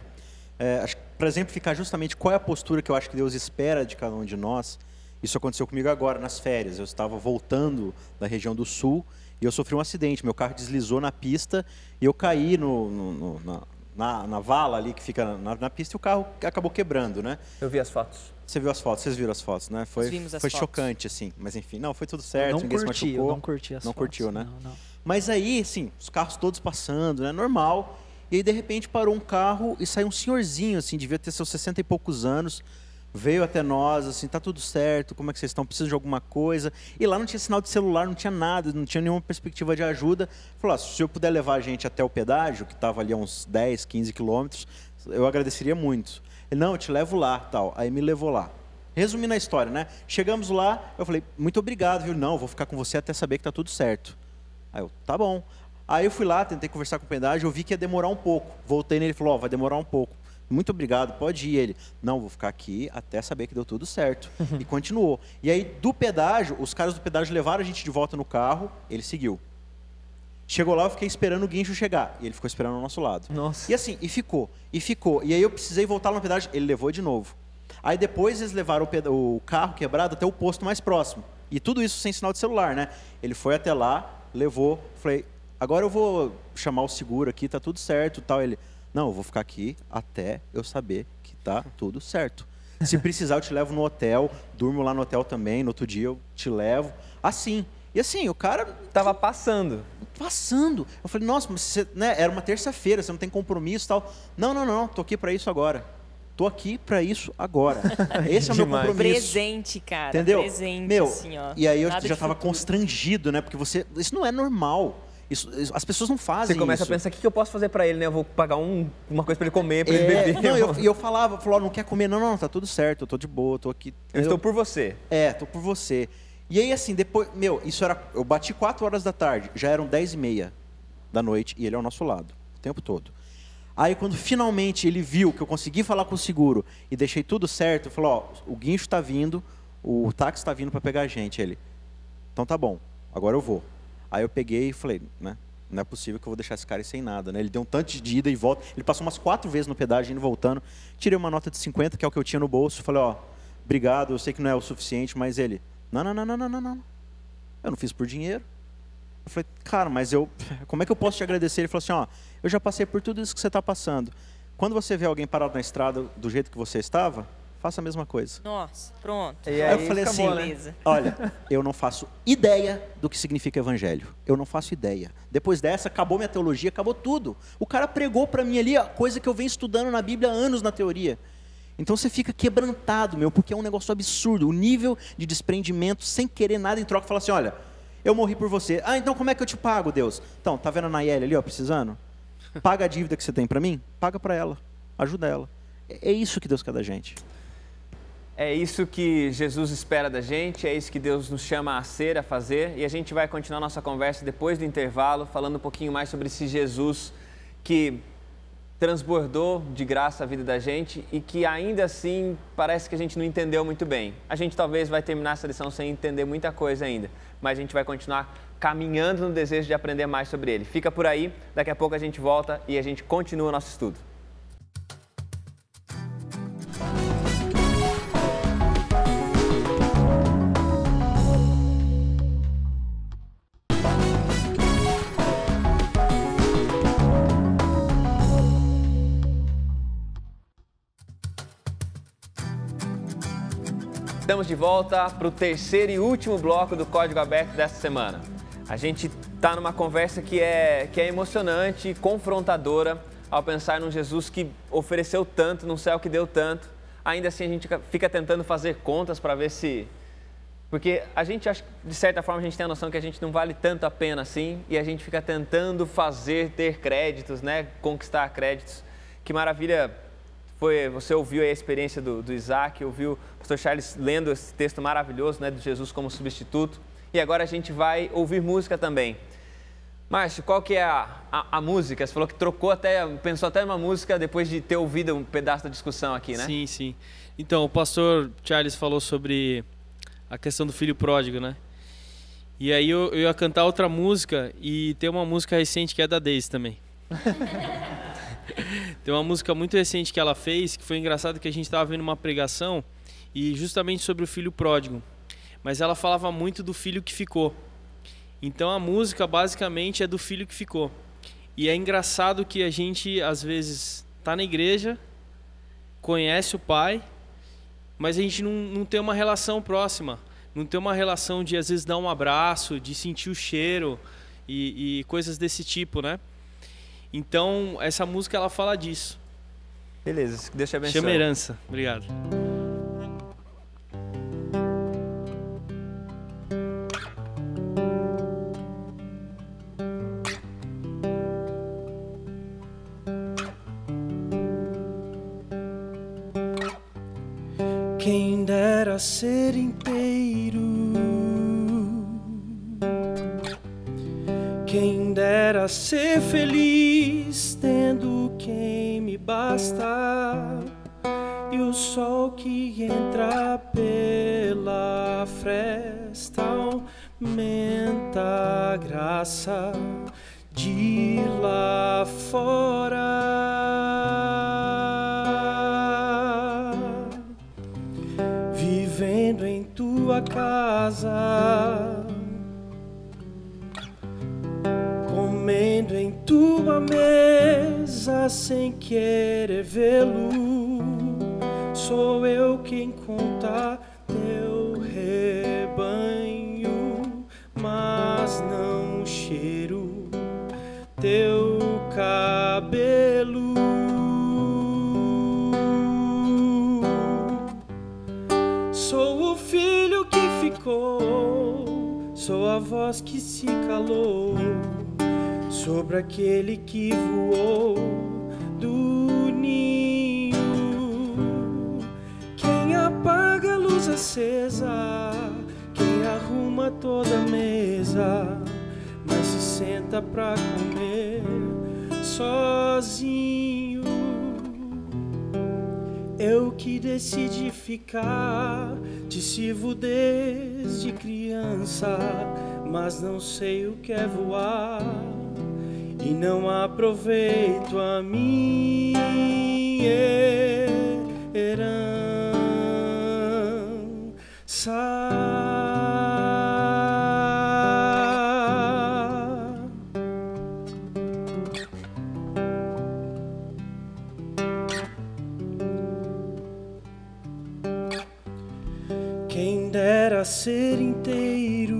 Para exemplificar justamente qual é a postura que eu acho que Deus espera de cada um de nós, isso aconteceu comigo agora, nas férias. Eu estava voltando da região do sul e eu sofri um acidente. Meu carro deslizou na pista e eu caí na vala ali que fica na pista e o carro acabou quebrando, né? Eu vi as fotos. Você viu as fotos? Vocês viram as fotos, né? Foi chocante, assim. Mas enfim, não, foi tudo certo, ninguém se machucou. Eu não curti as fotos. Não curtiu, né? Não. Mas aí, assim, os carros todos passando, né? Normal. E aí, de repente, parou um carro e saiu um senhorzinho, assim, devia ter seus 60 e poucos anos, veio até nós, assim, tá tudo certo, como é que vocês estão? Precisam de alguma coisa? E lá não tinha sinal de celular, não tinha nada, não tinha nenhuma perspectiva de ajuda. Falou, se eu puder levar a gente até o pedágio, que estava ali a uns 10, 15 quilômetros, eu agradeceria muito. Ele, não, eu te levo lá, tal. Aí me levou lá. Resumindo a história, né? Chegamos lá, eu falei, muito obrigado, viu? Não, vou ficar com você até saber que tá tudo certo. Aí eu, tá bom. Aí eu fui lá, tentei conversar com o pedágio, eu vi que ia demorar um pouco. Voltei nele e falou, vai demorar um pouco. Muito obrigado, pode ir. Ele, não, vou ficar aqui até saber que deu tudo certo. E continuou. E aí, do pedágio, os caras do pedágio levaram a gente de volta no carro, ele seguiu. Chegou lá, eu fiquei esperando o guincho chegar. E ele ficou esperando ao nosso lado. Nossa. E assim, e ficou. E aí eu precisei voltar lá no pedágio, ele levou de novo. Aí depois eles levaram o carro quebrado até o posto mais próximo. E tudo isso sem sinal de celular, né? Ele foi até lá, levou, falei, agora eu vou chamar o seguro aqui, tá tudo certo, tal. Ele, não, eu vou ficar aqui até eu saber que tá tudo certo. Se precisar, eu te levo no hotel, durmo lá no hotel também, no outro dia eu te levo. Assim. E assim, o cara... Tava passando. Passando. Eu falei, nossa, mas você, né, era uma terça-feira, você não tem compromisso e tal. Não, tô aqui para isso agora. Tô aqui para isso agora. Esse é o meu compromisso. Presente, cara. Entendeu? Presente, meu, assim, ó. E aí eu Nada já estava constrangido, né? Porque isso não é normal. As pessoas não fazem isso. Você começa a pensar, o que eu posso fazer para ele, né? Eu vou pagar uma coisa para ele comer, para ele beber. Não, eu falava, não quer comer? Não, tá tudo certo, eu tô de boa, tô aqui. Eu estou por você. Tô por você. E aí, assim, depois, eu bati 4 horas da tarde, já eram 10h30 da noite, e ele ao nosso lado, o tempo todo. Aí, quando finalmente ele viu que eu consegui falar com o seguro e deixei tudo certo, eu falei, o guincho tá vindo, o táxi tá vindo para pegar a gente. Ele, então tá bom, agora eu vou. Aí eu peguei e falei, né, não é possível que eu vou deixar esse cara sem nada, né? Ele deu um tanto de ida e volta, ele passou umas 4 vezes no pedágio, indo e voltando. Tirei uma nota de 50, que é o que eu tinha no bolso, falei, obrigado, eu sei que não é o suficiente, mas ele, não. Eu não fiz por dinheiro. Eu falei, cara, mas como é que eu posso te agradecer? Ele falou assim, eu já passei por tudo isso que você está passando. Quando você vê alguém parado na estrada do jeito que você estava, faça a mesma coisa. Nossa, pronto. E aí eu falei assim, olha, eu não faço ideia do que significa evangelho. Eu não faço ideia. Depois dessa, acabou minha teologia, acabou tudo. O cara pregou para mim ali a coisa que eu venho estudando na Bíblia há anos na teoria. Então você fica quebrantado, porque é um negócio absurdo. O nível de desprendimento, sem querer nada em troca, fala assim, olha, eu morri por você. Ah, então como é que eu te pago, Deus? Então, tá vendo a Nayeli ali, precisando? Paga a dívida que você tem para mim? Paga para ela, ajuda ela. É isso que Deus quer da gente. É isso que Jesus espera da gente, é isso que Deus nos chama a ser, a fazer. E a gente vai continuar nossa conversa depois do intervalo, falando um pouquinho mais sobre esse Jesus que transbordou de graça a vida da gente e que ainda assim parece que a gente não entendeu muito bem. A gente talvez vai terminar essa lição sem entender muita coisa ainda, mas a gente vai continuar caminhando no desejo de aprender mais sobre ele. Fica por aí, daqui a pouco a gente volta e a gente continua o nosso estudo. Estamos de volta para o terceiro e último bloco do Código Aberto desta semana. A gente está numa conversa que é emocionante, confrontadora, ao pensar num Jesus que ofereceu tanto, num céu que deu tanto. Ainda assim a gente fica tentando fazer contas para ver se... Porque a gente acha, de certa forma, a gente tem a noção que a gente não vale tanto a pena assim, e a gente fica tentando ter créditos, né? Conquistar créditos. Que maravilha... Você ouviu aí a experiência do Isaac, ouviu o pastor Charles lendo esse texto maravilhoso, né, de Jesus como substituto. E agora a gente vai ouvir música também. Márcio, qual que é a música? Você falou que pensou até numa música depois de ter ouvido um pedaço da discussão aqui, né? Sim, sim. Então, o pastor Charles falou sobre a questão do filho pródigo, né? E aí eu ia cantar outra música e tem uma música recente que é da Daisy também. Tem uma música muito recente que ela fez, que foi engraçado, que a gente estava vendo uma pregação e justamente sobre o filho pródigo, mas ela falava muito do filho que ficou. Então a música basicamente é do filho que ficou. E é engraçado que a gente às vezes está na igreja, conhece o pai, mas a gente não tem uma relação próxima, não tem uma relação de às vezes dar um abraço, de sentir o cheiro e coisas desse tipo, né? Então, essa música, ela fala disso. Beleza, Deus te abençoe. Chama herança. Obrigado. Quem dera ser inteiro, quem dera ser feliz, tendo quem me basta, e o sol que entra pela fresta aumenta a graça de lá fora. Vivendo em tua casa, comendo em tua mesa sem querer vê-lo, sou eu quem conta teu rebanho, mas não cheiro teu cabelo. Sou o filho que ficou, sou a voz que se calou sobre aquele que voou do ninho. Quem apaga a luz acesa, quem arruma toda a mesa, mas se senta pra comer sozinho. Eu que decidi ficar, te sirvo desde criança, mas não sei o que é voar e não aproveito a minha herança. Quem dera ser inteiro,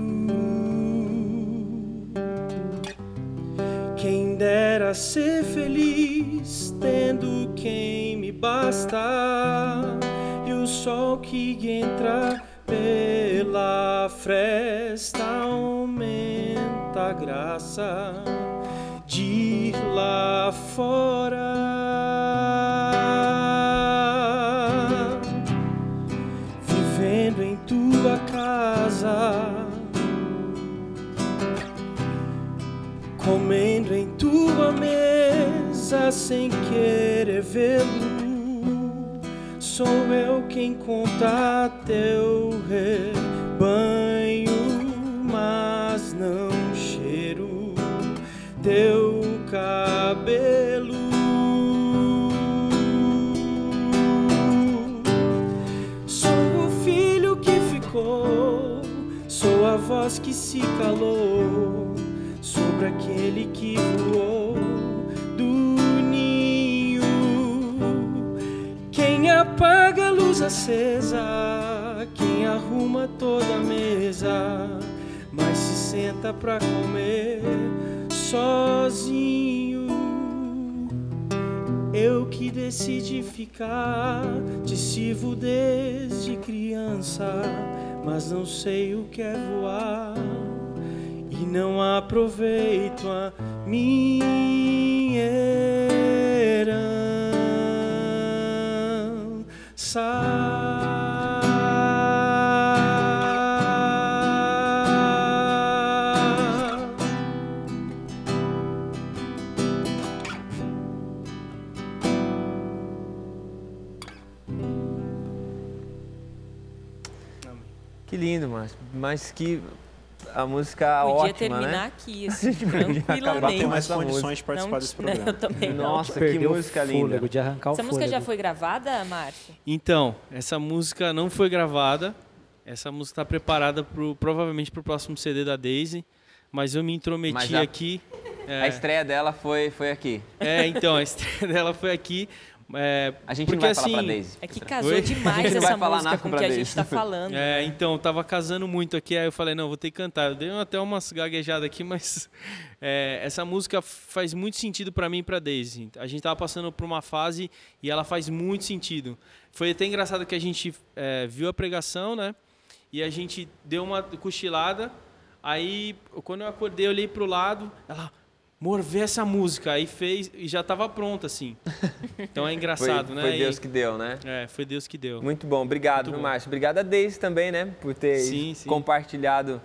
quem dera ser feliz, tendo quem me me basta, e o sol que entra pela fresta aumenta a graça de lá fora. Vivendo em tua casa, comendo em tua mesa sem querer vê-lo, sou eu quem conta teu rebanho, mas não cheiro teu cabelo. Sou o filho que ficou, sou a voz que se calou sobre aquele que voou do ninho. Quem apaga a luz acesa, quem arruma toda a mesa, mas se senta pra comer sozinho. Eu que decidi ficar, te sirvo desde criança, mas não sei o que é voar e não aproveito a minha herança. Que lindo, Márcio. Mas que a música Podia ótima, terminar né? aqui, assim, tranquilamente. Tem mais essa condições de participar desse programa. Eu também não. Nossa, que Perdeu música o fôlego, linda. de arrancar o Essa música já fôlego. foi gravada, Márcio? Então, essa música não foi gravada. Essa música está preparada provavelmente para o próximo CD da Daisy. Mas eu me intrometi Mas a- aqui. A estreia dela foi aqui. Então, a estreia dela foi aqui. A gente porque, não vai falar pra assim, Daisy. É que casou Oi? A gente demais não vai essa falar música nada com o pra que a Daisy. gente tá falando. Então, tava casando muito aqui, aí eu falei, não, vou ter que cantar. Eu dei até umas gaguejadas aqui, mas essa música faz muito sentido pra mim e pra Daisy. A gente tava passando por uma fase e ela faz muito sentido. Foi até engraçado que a gente viu a pregação, né? E a gente deu uma cochilada. Aí, quando eu acordei, eu olhei pro lado, ela... Amor, vê essa música. Aí fez e já estava pronta, assim. Então é engraçado, né? Foi Deus que deu, né? Foi Deus que deu. Muito bom. Obrigado, Muito bom. Márcio. Obrigado a Daisy também, né? Por ter Sim. compartilhado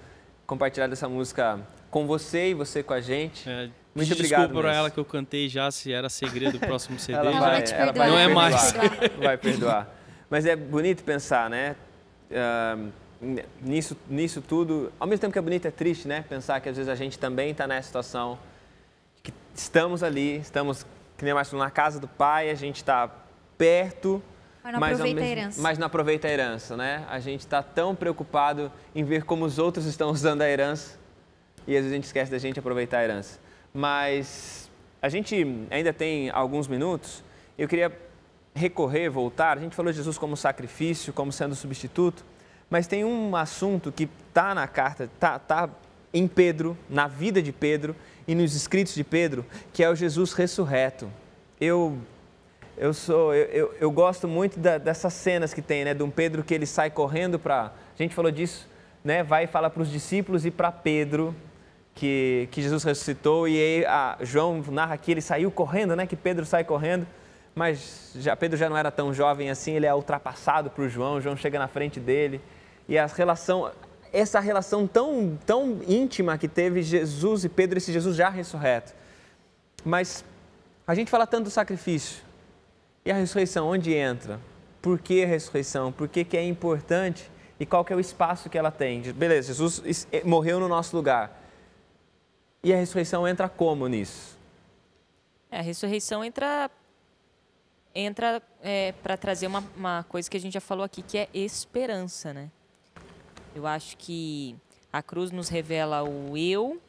essa música com você e você com a gente. Muito obrigado Desculpa pra mesmo. ela que eu cantei já, se era segredo do próximo CD. Ela Ela vai vai te ela perdoar. Não é ela vai te mais. perdoar. Vai perdoar. Mas é bonito pensar, né? Nisso tudo. Ao mesmo tempo que é bonito, é triste, né? Pensar que às vezes a gente também está nessa situação. Que estamos ali, que nem mais na casa do pai, a gente está perto. Mas não aproveita a herança. Mas não aproveita a herança, né? A gente está tão preocupado em ver como os outros estão usando a herança e às vezes a gente esquece da gente aproveitar a herança. Mas a gente ainda tem alguns minutos. Eu queria voltar. A gente falou de Jesus como sacrifício, como sendo substituto, mas tem um assunto que está na carta, está em Pedro, na vida de Pedro e nos escritos de Pedro, que é o Jesus ressurreto. Eu gosto muito dessas cenas que tem, né? De um Pedro que ele sai correndo para... A gente falou disso, né? Vai e fala para os discípulos e para Pedro que Jesus ressuscitou. E aí João narra aqui, ele saiu correndo, né? Que Pedro sai correndo. Mas Pedro já não era tão jovem assim, ele é ultrapassado por João. João chega na frente dele. E essa relação tão íntima que teve Jesus e Pedro, esse Jesus já ressurreto. Mas a gente fala tanto do sacrifício. E a ressurreição, onde entra? Por que a ressurreição? Por que é importante? E qual que é o espaço que ela tem? Beleza, Jesus morreu no nosso lugar. E a ressurreição entra como nisso? A ressurreição entra para trazer uma coisa que a gente já falou aqui, que é esperança, né? Eu acho que a cruz nos revela o eu,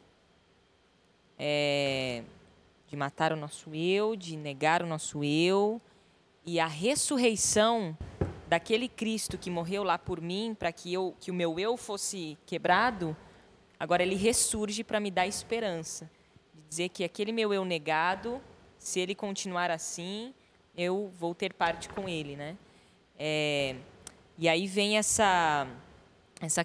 de matar o nosso eu, de negar o nosso eu, e a ressurreição daquele Cristo que morreu lá por mim, para que o meu eu fosse quebrado, agora ele ressurge para me dar esperança. De dizer que aquele meu eu negado, se ele continuar assim, eu vou ter parte com ele, né? E aí vem essa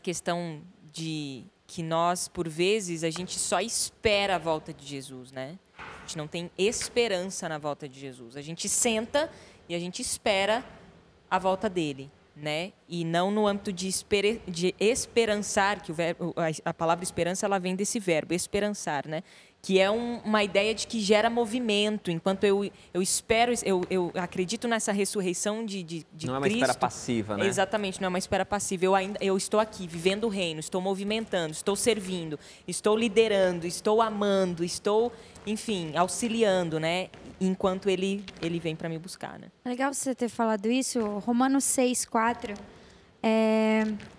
questão de que nós, por vezes, a gente só espera a volta de Jesus, né? A gente não tem esperança na volta de Jesus. A gente senta e a gente espera a volta dele, né? E não no âmbito de esperançar, que a palavra esperança ela vem desse verbo, esperançar, né? Que é uma ideia de que gera movimento, enquanto eu espero, eu acredito nessa ressurreição de Cristo. Não é uma espera passiva, né? Exatamente, não é uma espera passiva. Eu estou aqui, vivendo o reino, estou movimentando, estou servindo, estou liderando, estou amando, estou, enfim, auxiliando, né? Enquanto ele vem para me buscar, né? É legal você ter falado isso. Romanos 6:4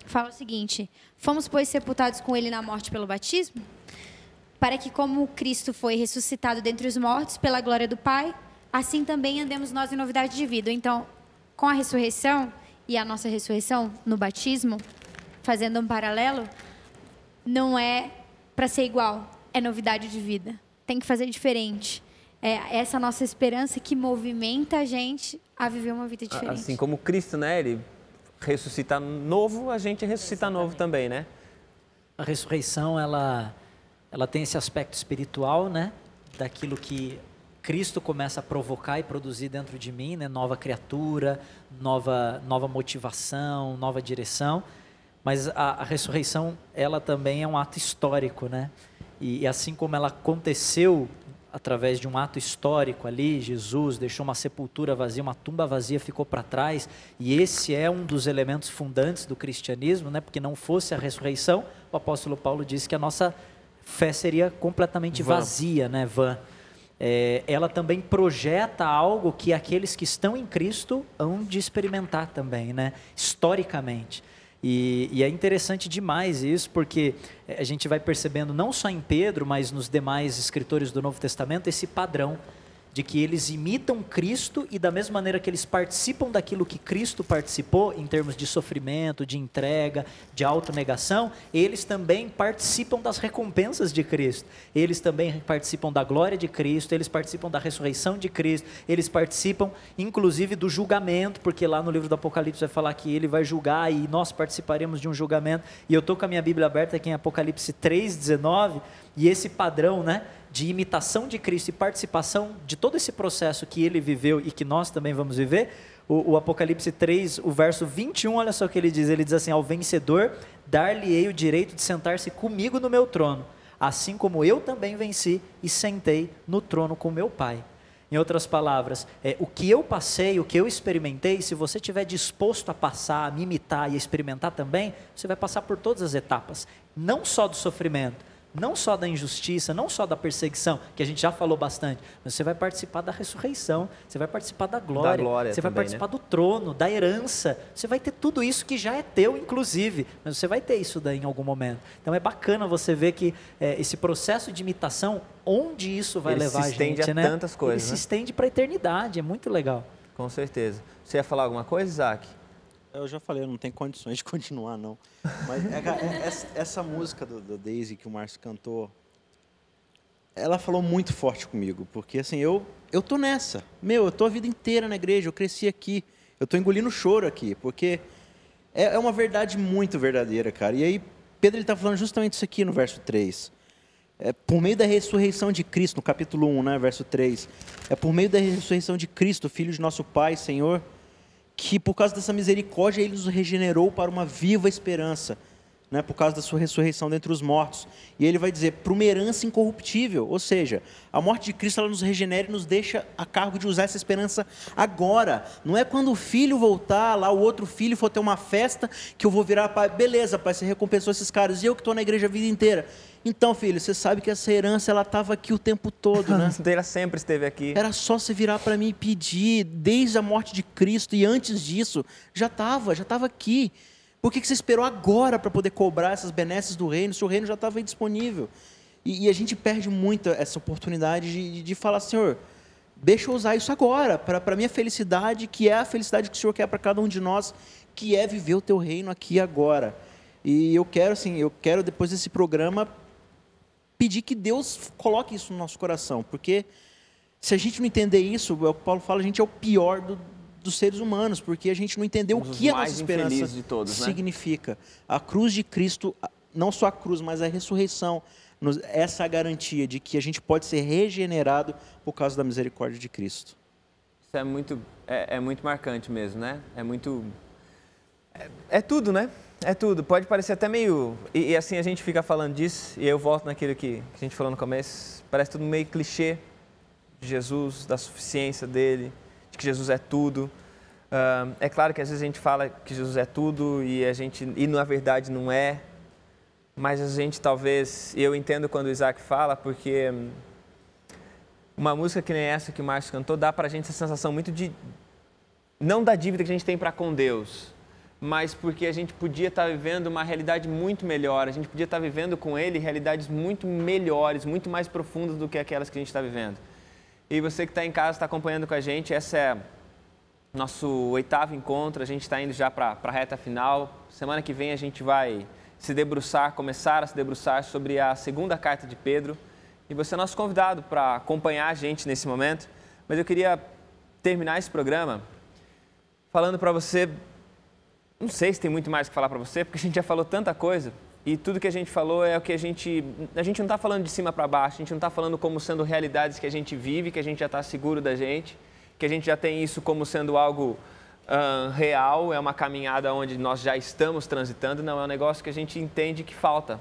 fala o seguinte: fomos, pois, sepultados com ele na morte pelo batismo, para que, como Cristo foi ressuscitado dentre os mortos pela glória do Pai, assim também andemos nós em novidade de vida. Então, com a ressurreição e a nossa ressurreição no batismo, fazendo um paralelo, não é para ser igual, é novidade de vida. Tem que fazer diferente. É essa nossa esperança que movimenta a gente a viver uma vida diferente. Assim como Cristo, né? Ele ressuscita novo, a gente ressuscita novo também, né? A ressurreição, ela tem esse aspecto espiritual, né? Daquilo que Cristo começa a provocar e produzir dentro de mim, né? Nova criatura, nova motivação, nova direção. Mas a ressurreição, ela também é um ato histórico, né? E assim como ela aconteceu através de um ato histórico ali, Jesus deixou uma sepultura vazia, uma tumba vazia ficou para trás, e esse é um dos elementos fundantes do cristianismo, né? Porque não fosse a ressurreição, o apóstolo Paulo disse que a nossa fé seria completamente vazia, né? Vã. Ela também projeta algo que aqueles que estão em Cristo hão de experimentar também, né? Historicamente. E é interessante demais isso, porque a gente vai percebendo não só em Pedro, mas nos demais escritores do Novo Testamento, esse padrão de que eles imitam Cristo e da mesma maneira que eles participam daquilo que Cristo participou, em termos de sofrimento, de entrega, de autonegação, eles também participam das recompensas de Cristo. Eles também participam da glória de Cristo, eles participam da ressurreição de Cristo, eles participam inclusive do julgamento, porque lá no livro do Apocalipse vai falar que ele vai julgar e nós participaremos de um julgamento. E eu estou com a minha Bíblia aberta aqui em Apocalipse 3:19, e esse padrão, né, de imitação de Cristo e participação de todo esse processo que ele viveu e que nós também vamos viver, o Apocalipse 3, o verso 21, olha só o que ele diz assim: ao vencedor dar-lhe-ei o direito de sentar-se comigo no meu trono, assim como eu também venci e sentei no trono com meu Pai. Em outras palavras, o que eu passei, o que eu experimentei, se você estiver disposto a passar, a me imitar e a experimentar também, você vai passar por todas as etapas, não só do sofrimento, não só da injustiça, não só da perseguição, que a gente já falou bastante, mas você vai participar da ressurreição, você vai participar da glória você vai participar do trono, da herança, você vai ter tudo isso que já é teu, inclusive, mas você vai ter isso daí em algum momento. Então é bacana você ver que esse processo de imitação, onde isso vai levar a gente, né? Ele se estende a tantas coisas, Ele se estende para a eternidade, é muito legal. Com certeza. Você ia falar alguma coisa, Isaac? Eu já falei, eu não tenho condições de continuar, não. Mas essa música do Daisy que o Márcio cantou, ela falou muito forte comigo, porque assim, eu tô nessa. Eu tô a vida inteira na igreja, eu cresci aqui, eu tô engolindo choro aqui, porque é uma verdade muito verdadeira, cara. E aí, Pedro ele tá falando justamente isso aqui no verso 3. Por meio da ressurreição de Cristo, no capítulo 1, né, verso 3. É por meio da ressurreição de Cristo, Filho de nosso Pai, Senhor, que por causa dessa misericórdia Ele nos regenerou para uma viva esperança, né, por causa da sua ressurreição dentre os mortos. E Ele vai dizer, para uma herança incorruptível, ou seja, a morte de Cristo ela nos regenera e nos deixa a cargo de usar essa esperança agora. Não é quando o filho voltar, lá o outro filho for ter uma festa, que eu vou virar, pai, beleza, pai, você recompensou esses caras, e eu que estou na igreja a vida inteira. Então, filho, você sabe que essa herança ela estava aqui o tempo todo, né? Ela sempre esteve aqui. Era só você virar para mim e pedir, desde a morte de Cristo e antes disso, já estava aqui. Por que você esperou agora para poder cobrar essas benesses do reino, se o reino já estava aí disponível? E a gente perde muito essa oportunidade de falar, Senhor, deixa eu usar isso agora, para a minha felicidade, que é a felicidade que o Senhor quer para cada um de nós, que é viver o teu reino aqui agora. E eu quero depois desse programa pedir que Deus coloque isso no nosso coração, porque Se a gente não entender isso, o Paulo fala, a gente é o pior dos seres humanos, porque a gente não entendeu o que a nossa esperança de todos, significa. Né? A cruz de Cristo, não só a cruz, mas a ressurreição, essa garantia de que a gente pode ser regenerado por causa da misericórdia de Cristo. Isso é muito marcante mesmo, né? É tudo, né? É tudo. Pode parecer até meio... E assim a gente fica falando disso, e eu volto naquilo que a gente falou no começo, parece tudo meio clichê de Jesus, da suficiência dele, de que Jesus é tudo. É claro que às vezes a gente fala que Jesus é tudo e na verdade não é, mas a gente talvez... Eu entendo quando o Isaac fala, porque uma música que nem essa que o Márcio cantou dá pra gente essa sensação muito de... Não da dívida que a gente tem para com Deus, mas porque a gente podia estar vivendo uma realidade muito melhor, a gente podia estar vivendo com Ele realidades muito melhores, muito mais profundas do que aquelas que a gente está vivendo. E você que está em casa, está acompanhando com a gente, esse é nosso 8º encontro, a gente está indo já para a reta final. Semana que vem a gente vai começar a se debruçar sobre a 2ª carta de Pedro. E você é nosso convidado para acompanhar a gente nesse momento. Mas eu queria terminar esse programa falando para você... Não sei se tem muito mais que falar para você, porque a gente já falou tanta coisa e tudo que a gente falou é o que a gente não está falando de cima para baixo, a gente não está falando como sendo realidades que a gente vive, que a gente já está seguro da gente, que a gente já tem isso como sendo algo real, é uma caminhada onde nós já estamos transitando, não, é um negócio que a gente entende que falta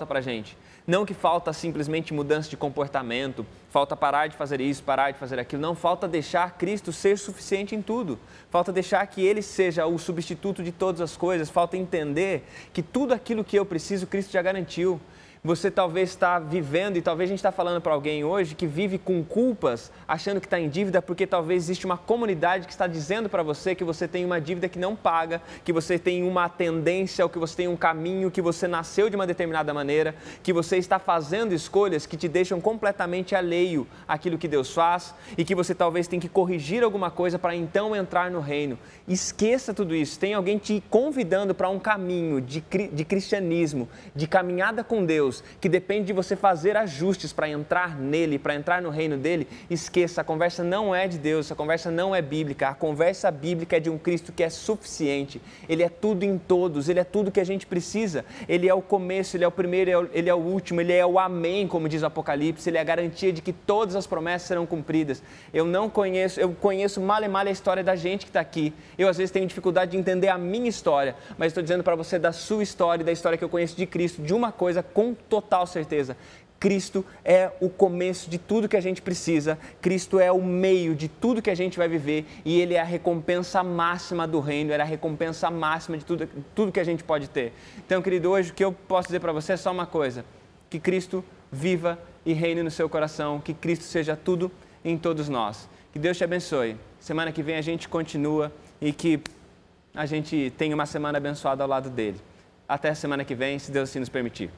para a gente. Não que falta simplesmente mudança de comportamento, falta parar de fazer isso, parar de fazer aquilo. Não, falta deixar Cristo ser suficiente em tudo. Falta deixar que Ele seja o substituto de todas as coisas. Falta entender que tudo aquilo que eu preciso, Cristo já garantiu. Você talvez está vivendo, e talvez a gente está falando para alguém hoje que vive com culpas, achando que está em dívida, porque talvez existe uma comunidade que está dizendo para você que você tem uma dívida que não paga, que você tem uma tendência, ou que você tem um caminho, que você nasceu de uma determinada maneira, que você está fazendo escolhas que te deixam completamente alheio àquilo que Deus faz, e que você talvez tem que corrigir alguma coisa para então entrar no reino. Esqueça tudo isso. Tem alguém te convidando para um caminho de cristianismo, de caminhada com Deus, que depende de você fazer ajustes para entrar nele, para entrar no reino dele. Esqueça, a conversa não é de Deus, a conversa não é bíblica, a conversa bíblica é de um Cristo que é suficiente, Ele é tudo em todos, Ele é tudo que a gente precisa, Ele é o começo, Ele é o primeiro, Ele é o último, Ele é o amém, como diz o Apocalipse, Ele é a garantia de que todas as promessas serão cumpridas. Eu conheço mal e mal a história da gente que está aqui, eu às vezes tenho dificuldade de entender a minha história, mas estou dizendo para você da sua história e da história que eu conheço de Cristo, de uma coisa com total certeza: Cristo é o começo de tudo que a gente precisa, Cristo é o meio de tudo que a gente vai viver e Ele é a recompensa máxima do reino, Ele é a recompensa máxima de tudo que a gente pode ter. Então, querido, hoje o que eu posso dizer para você é só uma coisa: que Cristo viva e reine no seu coração, que Cristo seja tudo em todos nós. Que Deus te abençoe. Semana que vem a gente continua e que a gente tenha uma semana abençoada ao lado dele. Até a semana que vem, se Deus assim nos permitir.